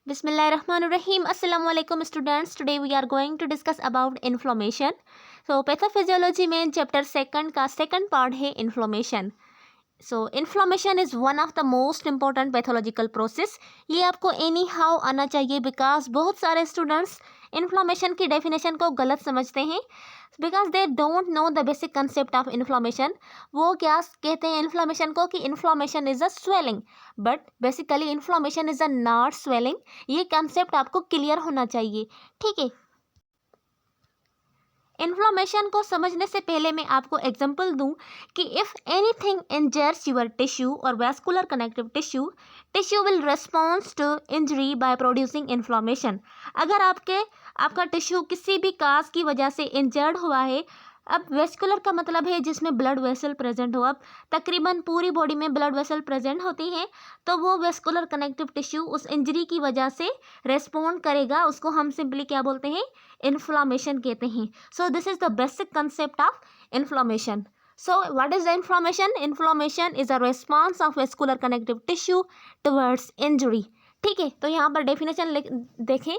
Bismillahirrahmanirrahim. Assalamu alaikum students. Today we are going to discuss about inflammation. So pathophysiology में chapter second का second part है inflammation. So inflammation is one of the most important pathological process. ये आपको any how आना चाहिए because बहुत सारे students inflammation की डेफिनेशन को गलत समझते हैं because they don't know the basic concept of inflammation. वो क्या कहते हैं इन्फ्लोमेशन को कि inflammation is a swelling, but basically inflammation is a not swelling. ये कंसेप्ट आपको क्लियर होना चाहिए, ठीक है. इन्फ्लामेशन को समझने से पहले मैं आपको एग्जांपल दूं कि if anything injures your tissue और vascular connective tissue will response to injury by producing inflammation. अगर आपका टिश्यू किसी भी काज की वजह से इंजर्ड हुआ है, अब वेस्कुलर का मतलब है जिसमें ब्लड वेसल प्रेजेंट हो. अब तकरीबन पूरी बॉडी में ब्लड वेसल प्रेजेंट होती हैं, तो वो वेस्कुलर कनेक्टिव टिश्यू उस इंजरी की वजह से रेस्पॉन्ड करेगा. उसको हम सिंपली क्या बोलते हैं, इन्फ्लामेशन कहते हैं. So this is the basic concept of inflammation. So what is the inflammation? Inflammation is a response of vascular connective tissue towards injury. ठीक है, तो यहाँ पर डेफिनेशन देखें.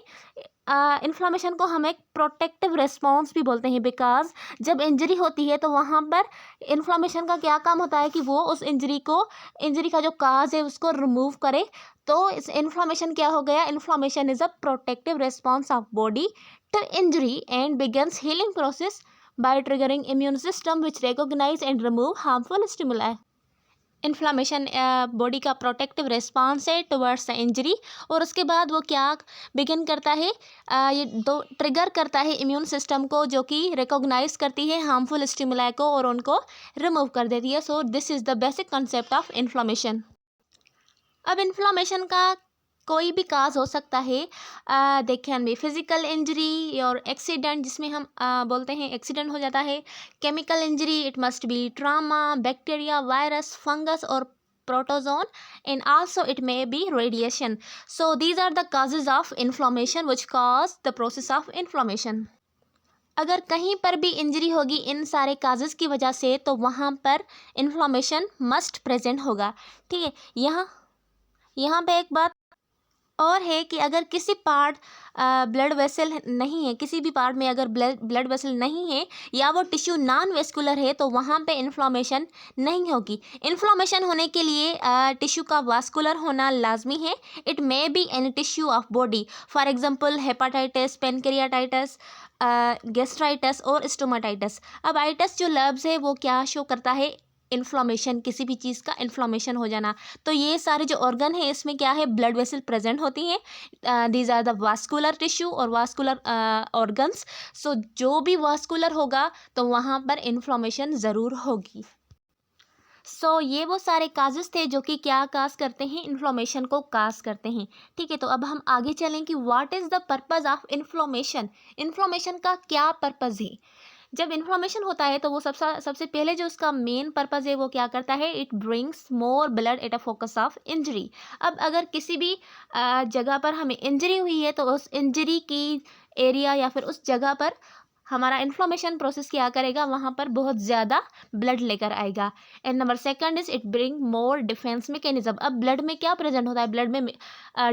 इन्फ्लामेशन को हम एक प्रोटेक्टिव रिस्पॉन्स भी बोलते हैं बिकॉज जब इंजरी होती है तो वहाँ पर इन्फ्लामेशन का क्या काम होता है कि वो उस इंजरी का जो काज है उसको रिमूव करे. तो इस इन्फ्लामेशन क्या हो गया, inflammation is a protective response of body to injury and begins healing process by triggering immune system which recognize and remove harmful stimuli. Inflammation body का प्रोटेक्टिव रिस्पॉन्स है टुवर्ड्स द इंजरी, और उसके बाद वो क्या बिगिन करता है, ये दो ट्रिगर करता है इम्यून सिस्टम को, जो कि रिकॉग्नाइज करती है हार्मफुल स्टिमुलाई को और उनको रिमूव कर देती है. So this is the basic concept of inflammation. अब इन्फ्लामेशन का कोई भी काज हो सकता है. They can be physical injury और एक्सीडेंट, जिसमें हम बोलते हैं एक्सीडेंट हो जाता है. Chemical injury, it must be trauma, bacteria, virus, fungus और protozoan, and also it may be radiation. So these are the causes of inflammation which cause the process of inflammation. अगर कहीं पर भी इंजरी होगी इन सारे काजेज की वजह से तो वहाँ पर इन्फ्लामेशन मस्ट प्रेजेंट होगा. ठीक है, यहाँ पे एक बात और है कि अगर किसी पार्ट ब्लड वेसल नहीं है, किसी भी पार्ट में अगर ब्लड वेसल नहीं है या वो टिश्यू नॉन वेस्कुलर है तो वहाँ पे इन्फ्लामेशन नहीं होगी. इन्फ्लामेशन होने के लिए टिश्यू का वास्कुलर होना लाजमी है. It may be any tissue of body, for example hepatitis, pancreatitis, gastritis और स्टोमाटाइटिस. अब आइटिस जो लफ्ज़ है वो क्या शो करता है, इन्फ्लामेशन, किसी भी चीज़ का इन्फ्लामेशन हो जाना. तो ये सारे जो ऑर्गन है इसमें क्या है, ब्लड वेसल प्रेजेंट होती हैं. These are the vascular tissue और वास्कुलर ऑर्गन्स. सो जो भी वास्कुलर होगा तो वहाँ पर इन्फ्लामेशन ज़रूर होगी. सो ये वो सारे काजेस थे जो कि क्या काज करते हैं, इन्फ्लामेशन को काज करते हैं. ठीक है, तो अब हम आगे चलें कि what is the purpose of inflammation. Inflammation का क्या पर्पज़ है. जब इन्फ्लामेशन होता है तो वो सबसे पहले जो उसका मेन पर्पज़ है वो क्या करता है, it brings more blood at a focus of injury. अब अगर किसी भी जगह पर हमें इंजरी हुई है तो उस इंजरी की एरिया या फिर उस जगह पर हमारा इन्फ्लामेशन प्रोसेस क्या करेगा, वहाँ पर बहुत ज़्यादा ब्लड लेकर आएगा. And number second is it bring more defence mechanism. अब ब्लड में क्या प्रेजेंट होता है, ब्लड में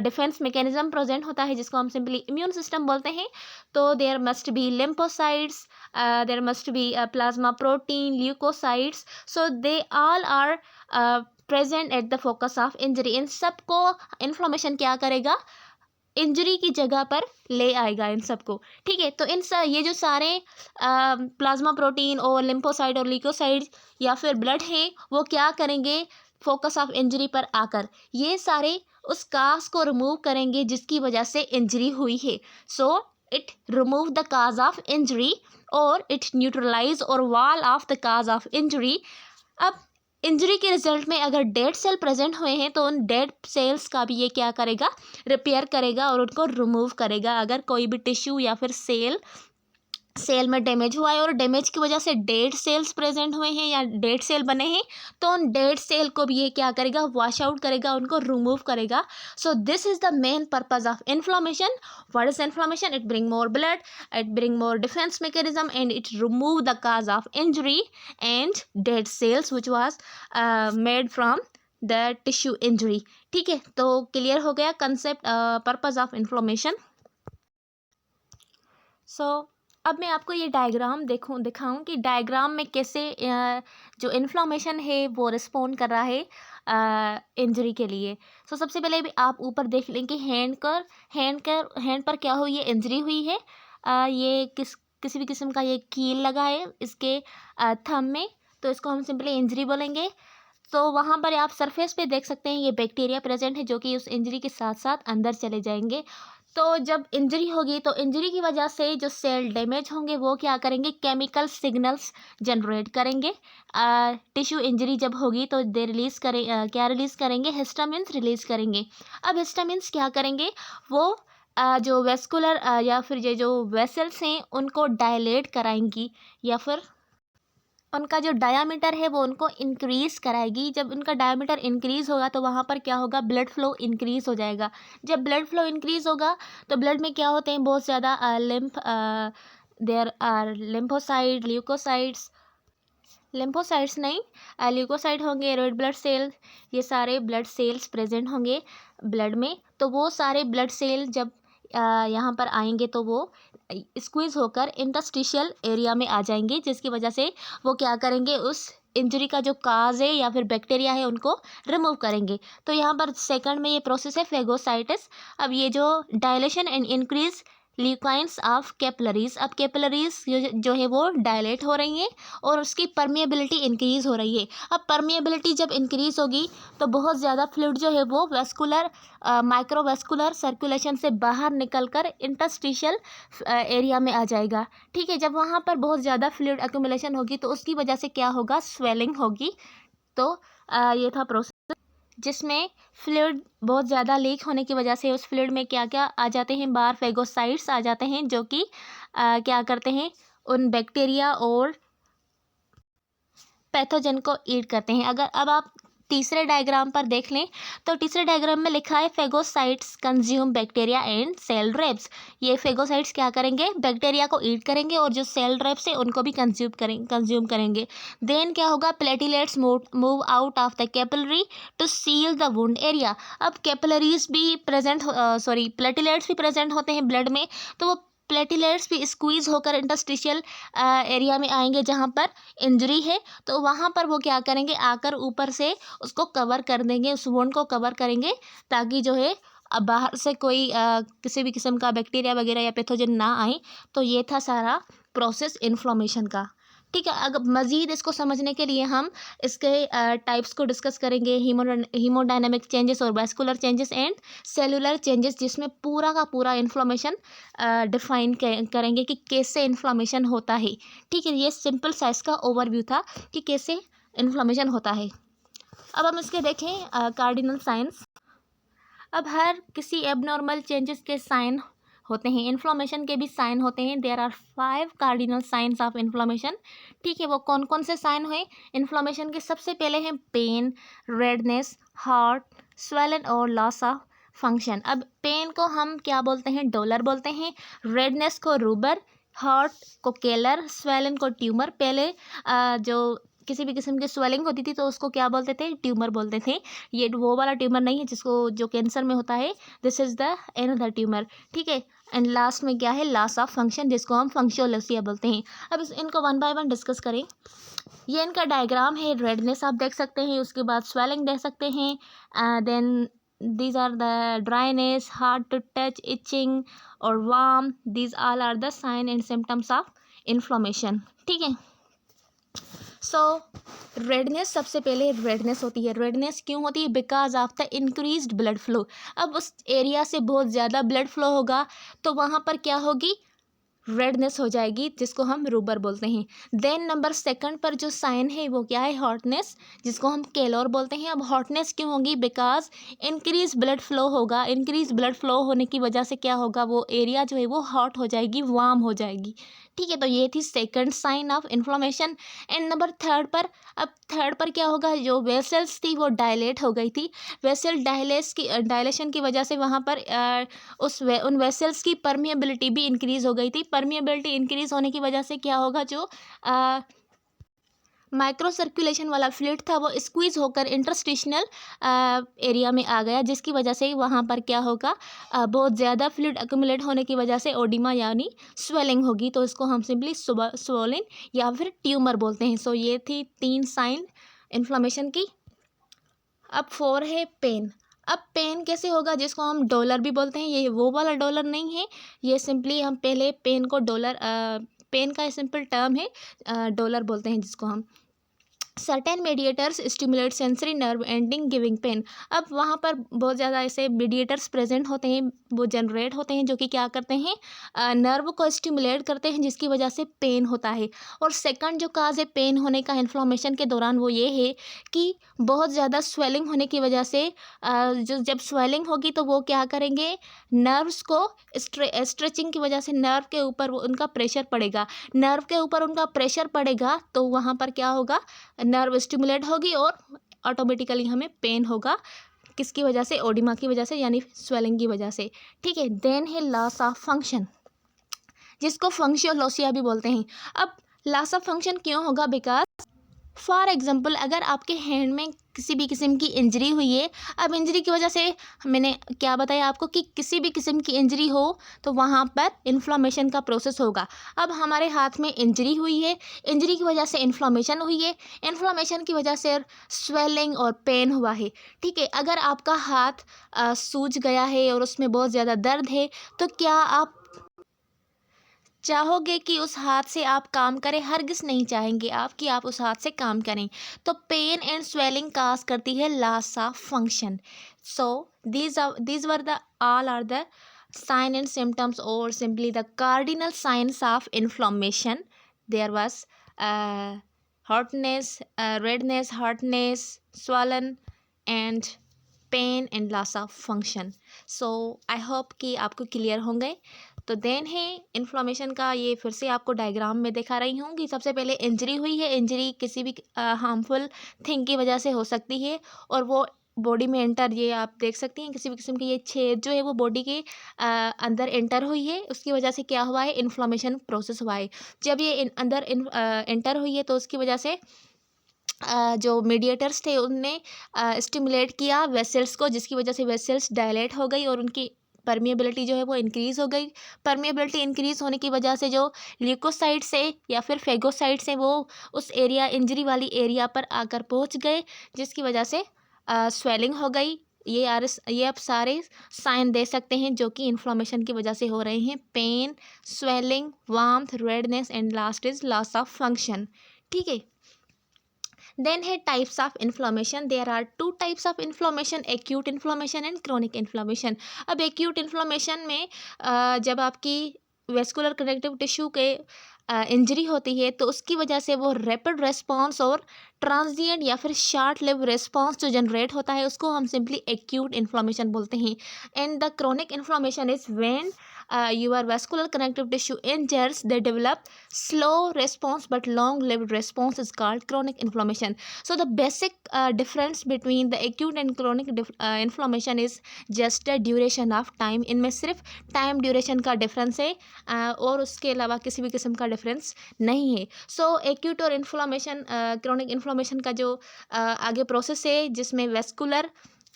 डिफेंस मैकेनिज्म प्रेजेंट होता है जिसको हम सिंपली इम्यून सिस्टम बोलते हैं. तो there must be lymphocytes, there must be plasma protein, leucocytes. So they all are present at the focus of injury. इन सबको इन्फ्लामेशन क्या करेगा, इंजरी की जगह पर ले आएगा इन सबको. ठीक है, तो ये जो सारे प्लाज्मा प्रोटीन और लिम्फोसाइट और ल्यूकोसाइट या फिर ब्लड है वो क्या करेंगे, फोकस ऑफ इंजरी पर आकर ये सारे उस काज को रिमूव करेंगे जिसकी वजह से इंजरी हुई है. So it remove the cause of injury और इट न्यूट्रलाइज और wall of the cause of injury. अब इंजरी के रिजल्ट में अगर डेड सेल प्रेजेंट हुए हैं तो उन डेड सेल्स का भी ये क्या करेगा, रिपेयर करेगा और उनको रिमूव करेगा. अगर कोई भी टिश्यू या फिर सेल में डैमेज हुआ है और डैमेज की वजह से डेड सेल्स प्रेजेंट हुए हैं या डेड सेल बने हैं तो उन डेड सेल को भी ये क्या करेगा, वॉश आउट करेगा, उनको रिमूव करेगा. सो this is the main purpose of inflammation. What is inflammation? It bring more blood, it bring more defence mechanism and it remove the cause of injury and dead cells which was made from the tissue injury. ठीक है, तो clear हो गया concept purpose of inflammation. सो अब मैं आपको ये diagram दिखाऊं कि डायग्राम में कैसे जो इन्फ्लेमेशन है वो रिस्पॉन्ड कर रहा है इंजरी के लिए। सो सबसे पहले भी आप ऊपर देख लें कि हैंड पर क्या हुई है, इंजरी हुई है। ये किसी भी किस्म का ये कील लगा है इसके थंब में, तो इसको हम सिंपली इंजरी बोलेंगे। तो वहाँ पर आप सरफेस पे देख सकते हैं ये बैक्टीरिया प्रेजेंट है जो कि उस इंजरी के साथ साथ अंदर चले जाएंगे। तो जब इंजरी होगी तो इंजरी की वजह से जो सेल डैमेज होंगे वो क्या करेंगे, केमिकल सिग्नल्स जनरेट करेंगे। टिश्यू इंजरी जब होगी तो दे रिलीज़ करें क्या रिलीज़ करेंगे, हिस्टामिन्स रिलीज़ करेंगे। अब हिस्टामिन्स क्या करेंगे, वो जो वेस्कुलर या फिर ये जो वेसल्स हैं उनको डायलेट कराएंगी, या फिर उनका जो डायामीटर है वो उनको इंक्रीज़ कराएगी। जब उनका डायामीटर इंक्रीज़ होगा तो वहाँ पर क्या होगा, ब्लड फ्लो इंक्रीज़ हो जाएगा। जब ब्लड फ्लो इंक्रीज़ होगा तो ब्लड में क्या होते हैं, बहुत ज़्यादा देयर आर लिम्फोसाइड, लिम्फोसाइट्स नहीं, ल्यूकोसाइड होंगे, रेड ब्लड सेल, ये सारे ब्लड सेल्स प्रेजेंट होंगे ब्लड में। तो वो सारे ब्लड सेल जब यहाँ पर आएंगे तो वो स्क्वीज़ होकर इंटरस्टिशियल एरिया में आ जाएंगे, जिसकी वजह से वो क्या करेंगे, उस इंजरी का जो काज है या फिर बैक्टीरिया है उनको रिमूव करेंगे। तो यहाँ पर सेकंड में ये प्रोसेस है फेगोसाइटिस। अब ये जो dilation and increase leakiness of capillaries, अब कैपिलरीज जो है वो डायलेट हो रही हैं और उसकी परमिएबिलिटी इंक्रीज़ हो रही है। अब परमिएबिलिटी जब इंक्रीज़ होगी तो बहुत ज़्यादा फ्लूइड जो है वो वेस्कुलर माइक्रोवेस्कुलर सर्कुलेशन से बाहर निकलकर इंटरस्टिशियल एरिया में आ जाएगा। ठीक है, जब वहाँ पर बहुत ज़्यादा फ्लूइड एक्यूमुलेशन होगी तो उसकी वजह से क्या होगा, स्वेलिंग होगी। तो ये था प्रोसेस जिसमें फ्लूइड बहुत ज़्यादा लीक होने की वजह से उस फ्लूइड में क्या क्या आ जाते हैं, बाहर फेगोसाइट्स आ जाते हैं जो कि क्या करते हैं, उन बैक्टीरिया और पैथोजन को ईट करते हैं। अगर अब आप तीसरे डायग्राम पर देख लें तो तीसरे डायग्राम में लिखा है phagocytes consume bacteria and cell reps. ये फेगोसाइट्स क्या करेंगे, बैक्टीरिया को ईट करेंगे और जो सेल रेप्स है उनको भी कंज्यूम करेंगे। देन क्या होगा, platelets move out of the capillary to seal the wound area. अब कैपिलरीज भी प्रेजेंट प्लेटिलेट्स भी प्रेजेंट होते हैं ब्लड में, तो वो प्लेटिलेट्स भी स्क्वीज होकर इंटरस्टिशियल एरिया में आएंगे जहाँ पर इंजरी है। तो वहाँ पर वो क्या करेंगे, आकर ऊपर से उसको कवर कर देंगे, उस वुंड को कवर करेंगे, ताकि जो है अब बाहर से कोई किसी भी किस्म का बैक्टीरिया वगैरह या पैथोजन ना आए। तो ये था सारा प्रोसेस इन्फ्लेमेशन का। ठीक है, अगर मज़ीद इसको समझने के लिए हम इसके टाइप्स को डिस्कस करेंगे, हीमोडायनेमिक चेंजेस और vascular changes and cellular changes, जिसमें पूरा का पूरा इन्फ्लेमेशन डिफाइन करेंगे कि कैसे इन्फ्लेमेशन होता है। ठीक है, ये सिंपल सा इसका ओवरव्यू था कि कैसे इन्फ्लेमेशन होता है। अब हम इसके देखें कार्डिनल साइंस। अब हर किसी एबनॉर्मल चेंजेस के साइन होते हैं, इन्फ्लेमेशन के भी साइन होते हैं। There are 5 cardinal signs of inflammation. ठीक है, वो कौन कौन से साइन हुए इन्फ्लेमेशन के? सबसे पहले हैं पेन, रेडनेस, हार्ट, स्वेलन और लॉस ऑफ फंक्शन। अब पेन को हम क्या बोलते हैं, डोलर बोलते हैं। रेडनेस को रूबर, हार्ट को केलर, स्वेलन को ट्यूमर। पहले जो किसी भी किस्म की स्वेलिंग होती थी तो उसको क्या बोलते थे, ट्यूमर बोलते थे। ये वो वाला ट्यूमर नहीं है जिसको जो कैंसर में होता है, this is the another tumour. ठीक है, एंड लास्ट में क्या है, लॉस ऑफ फंक्शन, जिसको हम फंक्शनलेसिया बोलते हैं। अब इनको वन बाय वन डिस्कस करें। ये इनका डायग्राम है, रेडनेस आप देख सकते हैं, उसके बाद स्वेलिंग देख सकते हैं, then these are the dryness, hard to touch, itching और warm, these all are the sign and symptoms of inflammation। ठीक है, सो रेडनेस, सबसे पहले रेडनेस होती है। रेडनेस क्यों होती है, because of the increased blood flow. अब उस एरिया से बहुत ज़्यादा ब्लड फ्लो होगा तो वहाँ पर क्या होगी, रेडनेस हो जाएगी, जिसको हम रूबर बोलते हैं। देन नंबर सेकंड पर जो साइन है वो क्या है, हॉटनेस, जिसको हम केलोर बोलते हैं। अब हॉटनेस क्यों होगी, बिकॉज इंक्रीज ब्लड फ्लो होगा। इंक्रीज ब्लड फ्लो होने की वजह से क्या होगा, वो एरिया जो है वो हॉट हो जाएगी, वार्म हो जाएगी। ठीक है, तो ये थी second sign of inflammation. And number third पर, अब थर्ड पर क्या होगा, जो वेसल्स थी वो डायलेट हो गई थी। वेसल डायलेशन की वजह से वहाँ पर उन वेसल्स की परमिएबिलिटी भी इंक्रीज़ हो गई थी। परमिएबिलिटी इंक्रीज़ होने की वजह से क्या होगा, जो माइक्रो सर्कुलेशन वाला फ्लूइड था वो स्क्वीज होकर इंटरस्टिशनल एरिया में आ गया, जिसकी वजह से वहाँ पर क्या होगा, बहुत ज़्यादा फ्लूइड अक्यूमुलेट होने की वजह से ओडिमा यानी स्वेलिंग होगी। तो इसको हम सिंपली स्वोलिन या फिर ट्यूमर बोलते हैं। सो ये थी 3 साइन इन्फ्लामेशन की। अब 4 है पेन। अब पेन कैसे होगा, जिसको हम डॉलर भी बोलते हैं, ये वो वाला डॉलर नहीं है, ये सिंपली हम पहले पेन को डॉलर, पेन का सिंपल टर्म है, डॉलर बोलते हैं जिसको हम। Certain mediators stimulate sensory nerve ending giving pain. अब वहाँ पर बहुत ज़्यादा ऐसे मीडिएटर्स प्रेजेंट होते हैं, वो जनरेट होते हैं, जो कि क्या करते हैं, नर्व को स्टिमुलेट करते हैं, जिसकी वजह से पेन होता है। और सेकंड जो काज है पेन होने का इन्फ्लामेशन के दौरान वो ये है कि बहुत ज़्यादा स्वेलिंग होने की वजह से, जो जब स्वेलिंग होगी तो वो क्या करेंगे, नर्व्स को स्ट्रेचिंग की वजह से नर्व के ऊपर वो उनका प्रेशर पड़ेगा, नर्व के ऊपर उनका प्रेशर पड़ेगा तो वहाँ पर क्या होगा, नर्व स्टिमुलेट होगी और ऑटोमेटिकली हमें पेन होगा। किसकी वजह से, ओडिमा की वजह से, यानी स्वेलिंग की वजह से। ठीक है। देन है लॉस ऑफ फंक्शन, जिसको फंक्शियोलोसिया भी बोलते हैं। अब लॉस ऑफ फंक्शन क्यों होगा, बिकॉज फॉर एग्जाम्पल अगर आपके हैंड में किसी भी किस्म की इंजरी हुई है, अब इंजरी की वजह से मैंने क्या बताया आपको कि किसी भी किस्म की इंजरी हो तो वहाँ पर इन्फ्लामेशन का प्रोसेस होगा। अब हमारे हाथ में इंजरी हुई है, इंजरी की वजह से इन्फ्लामेशन हुई है, इन्फ्लामेशन की वजह से स्वेलिंग और पेन हुआ है। ठीक है। अगर आपका हाथ सूज गया है और उसमें बहुत ज़्यादा दर्द है, तो क्या आप चाहोगे कि उस हाथ से आप काम करें? हरगिज़ नहीं चाहेंगे आप कि आप उस हाथ से काम करें। तो पेन एंड स्वेलिंग काज करती है loss of function. So these were the all are the sign and symptoms or simply the cardinal signs of inflammation. There was hotness, redness, hardness, swollen and pain and loss of function. So I hope कि आपको clear होंगे। तो then है inflammation का, ये फिर से आपको डायग्राम में दिखा रही हूँ कि सबसे पहले इंजरी हुई है, इंजरी किसी भी हार्मफुल थिंग की वजह से हो सकती है और वो बॉडी में एंटर, ये आप देख सकती हैं किसी भी किस्म की ये छेद जो है वो बॉडी के अंदर एंटर हुई है, उसकी वजह से क्या हुआ है, इन्फ्लामेशन प्रोसेस हुआ है। जब ये अंदर एंटर हुई है तो उसकी वजह से जो मीडिएटर्स थे उनने स्टिमुलेट किया वेसल्स को, जिसकी वजह से वेसल्स डायलेट हो गई और उनकी परमिएबिलिटी जो है वो इंक्रीज़ हो गई। परमिएबिलिटी इंक्रीज़ होने की वजह से जो ल्यूकोसाइट्स से या फिर फेगोसाइट्स हैं वो उस एरिया, इंजरी वाली एरिया पर आकर पहुंच गए, जिसकी वजह से स्वेलिंग हो गई। ये आप सारे साइन दे सकते हैं जो कि इन्फ्लामेशन की वजह से हो रहे हैं, pain, swelling, warmth, redness and last is loss of function. ठीक है। Then है types of inflammation. There are 2 types of inflammation, acute inflammation and chronic inflammation. अब acute inflammation में जब आपकी वेस्कुलर कनेक्टिव टिश्यू के इंजरी होती है तो उसकी वजह से वो रैपिड रेस्पॉन्स और ट्रांजिएंट या फिर शॉर्ट लिव रेस्पॉन्स जो जनरेट होता है उसको हम सिंपली एक्यूट इन्फ्लामेशन बोलते हैं। And the chronic inflammation is when your vascular connective tissue injures, they develop slow response but long lived response is called chronic inflammation. So the basic difference between the acute and chronic inflammation is just the duration of time. इनमें सिर्फ time duration का difference है और उसके अलावा किसी भी किस्म का डिफरेंस नहीं है। सो एक्यूट और इन्फ्लामेशन, क्रोनिक इन्फ्लामेशन का जो आगे प्रोसेस है जिसमें वेस्कुलर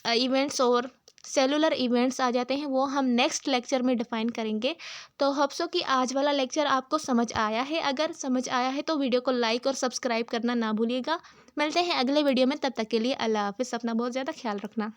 इवेंट्स और सेलुलर इवेंट्स आ जाते हैं वो हम नेक्स्ट लेक्चर में डिफाइन करेंगे। तो होप सो कि आज वाला लेक्चर आपको समझ आया है। अगर समझ आया है तो वीडियो को लाइक और सब्सक्राइब करना ना भूलिएगा। मिलते हैं अगले वीडियो में, तब तक के लिए अल्लाह हाफिज़। अपना बहुत ज़्यादा ख्याल रखना।